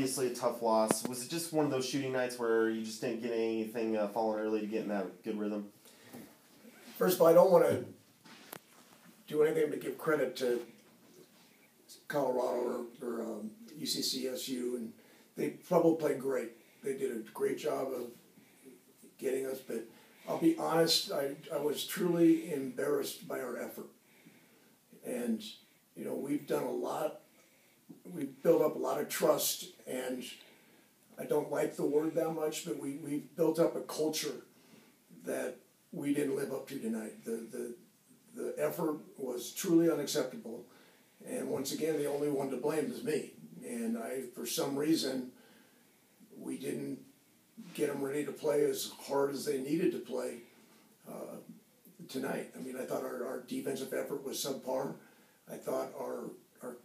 obviously a tough loss. Was it just one of those shooting nights where you just didn't get anything falling early to get in that good rhythm? First of all, I don't want to do anything but give credit to Colorado or UCCSU, and they probably played great. They did a great job of getting us, but I'll be honest, I was truly embarrassed by our effort. And, we've done a lot. We've built up a lot of trust, and I don't like the word that much, but we've built up a culture that we didn't live up to tonight. The effort was truly unacceptable. And once again, the only one to blame is me. And for some reason, we didn't get them ready to play as hard as they needed to play tonight. I mean, I thought our defensive effort was subpar. I thought our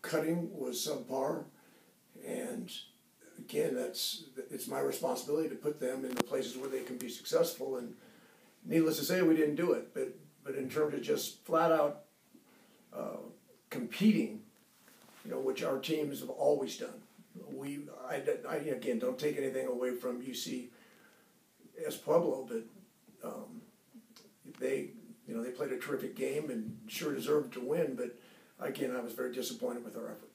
cutting was subpar. And again, it's my responsibility to put them in the places where they can be successful. And needless to say, we didn't do it. But in terms of just flat out competing, which our teams have always done. I again, don't take anything away from CSU-Pueblo, but they played a terrific game and sure deserved to win. But again, I was very disappointed with our effort.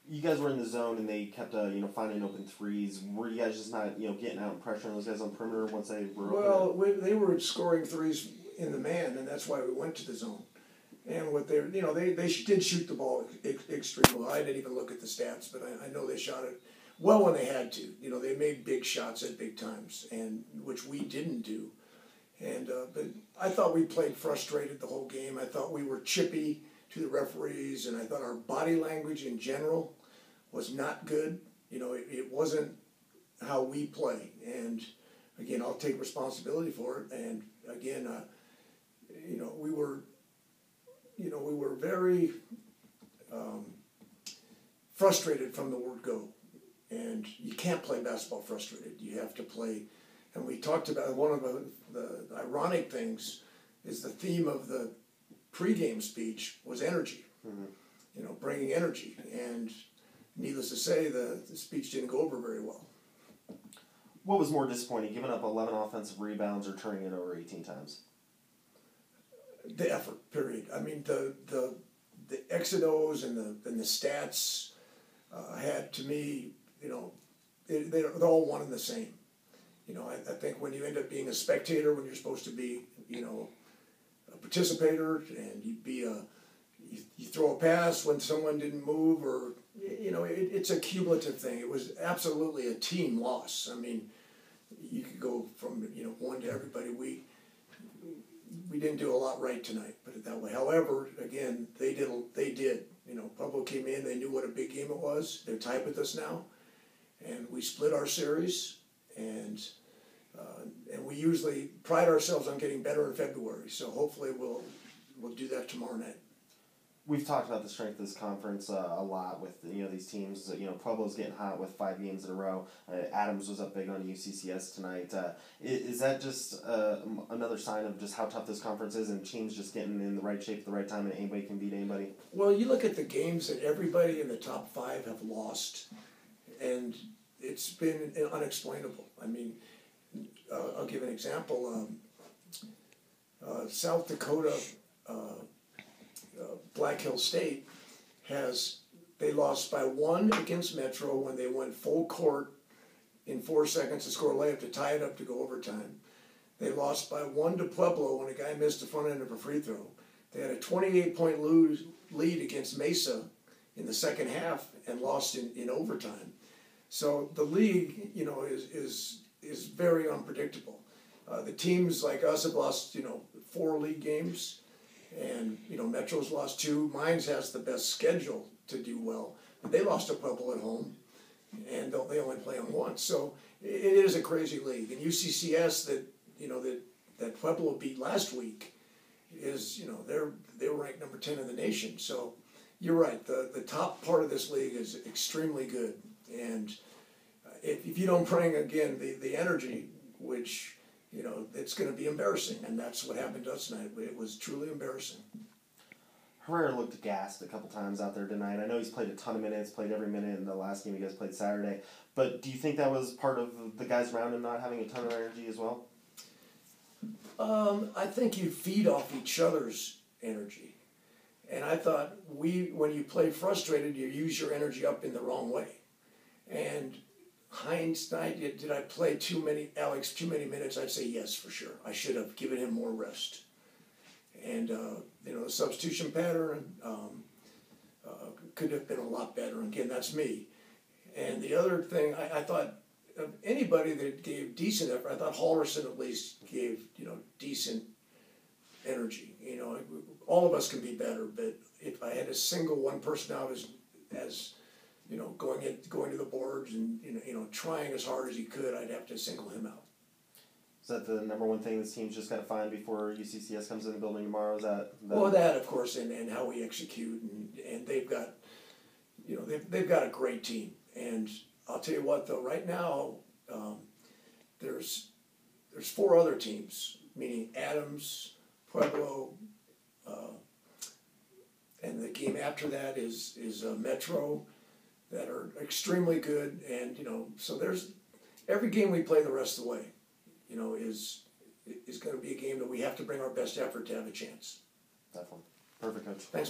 You guys were in the zone and they kept finding open threes. Were you guys just not getting out and pressuring those guys on the perimeter once they were open? Well, they were scoring threes in the man, and that's why we went to the zone. And what they did shoot the ball extremely well. I didn't even look at the stats, but I know they shot it well when they had to. They made big shots at big times, and which we didn't do. And but I thought we played frustrated the whole game. I thought we were chippy to the referees, and I thought our body language in general was not good. It wasn't how we play. And again, I'll take responsibility for it. And again, we were very frustrated from the word go. And you can't play basketball frustrated. You have to play. And we talked about one of the ironic things is the theme of the pregame speech was energy. Mm-hmm. Bringing energy. And needless to say, the speech didn't go over very well. What was more disappointing, giving up 11 offensive rebounds or turning it over 18 times? The effort, period. I mean, the X&Os and the stats had, to me, they're all one and the same. I think when you end up being a spectator, when you're supposed to be, a participator, and you throw a pass when someone didn't move, or it's a cumulative thing. It was absolutely a team loss. I mean, you could go from one to everybody. We didn't do a lot right tonight, put it that way. However, again, they did. Pueblo came in. They knew what a big game it was. They're tied with us now, and we split our series, and we usually pride ourselves on getting better in February. So hopefully we'll do that tomorrow night. We've talked about the strength of this conference a lot with these teams. Pueblo's getting hot with 5 games in a row. Adams was up big on UCCS tonight. Is that just another sign of just how tough this conference is, and teams just getting in the right shape at the right time, and anybody can beat anybody? Well, you look at the games that everybody in the top 5 have lost, and it's been unexplainable. I mean, I'll give an example. South Dakota. Black Hill State they lost by 1 against Metro when they went full court in 4 seconds to score a layup to tie it up to go overtime. They lost by 1 to Pueblo when a guy missed the front end of a free throw. They had a 28-point lead against Mesa in the second half and lost in overtime. So the league, is very unpredictable. The teams like us have lost, 4 league games. And, Metro's lost 2. Mines has the best schedule to do well. But they lost to Pueblo at home, and they only play them once. So it is a crazy league. And UCCS that Pueblo beat last week is, they were ranked number 10 in the nation. So you're right. The top part of this league is extremely good. And if you don't bring, again, the energy, which... it's going to be embarrassing, and that's what happened to us tonight. It was truly embarrassing. Herrera looked gassed a couple times out there tonight. I know he's played a ton of minutes, played every minute in the last game you guys played Saturday. But do you think that was part of the guys around him not having a ton of energy as well? I think you feed off each other's energy. And I thought when you play frustrated, you use your energy up in the wrong way. And hindsight, did I play too many minutes? I'd say yes, for sure. I should have given him more rest. And, the substitution pattern could have been a lot better. Again, that's me. And the other thing, I thought of anybody that gave decent effort, I thought Halverson at least gave, decent energy. All of us can be better, but if I had to single one person out as going to the boards and trying as hard as he could, I'd have to single him out. Is that the number one thing this team's just got to find before UCCS comes in the building tomorrow? Is that well, that of course, and how we execute, and they've got they've got a great team. And I'll tell you what, though, right now there's 4 other teams, meaning Adams, Pueblo, and the game after that is Metro, that are extremely good. And so there's every game we play the rest of the way, is going to be a game that we have to bring our best effort to have a chance. Definitely. Perfect, Coach. Thanks.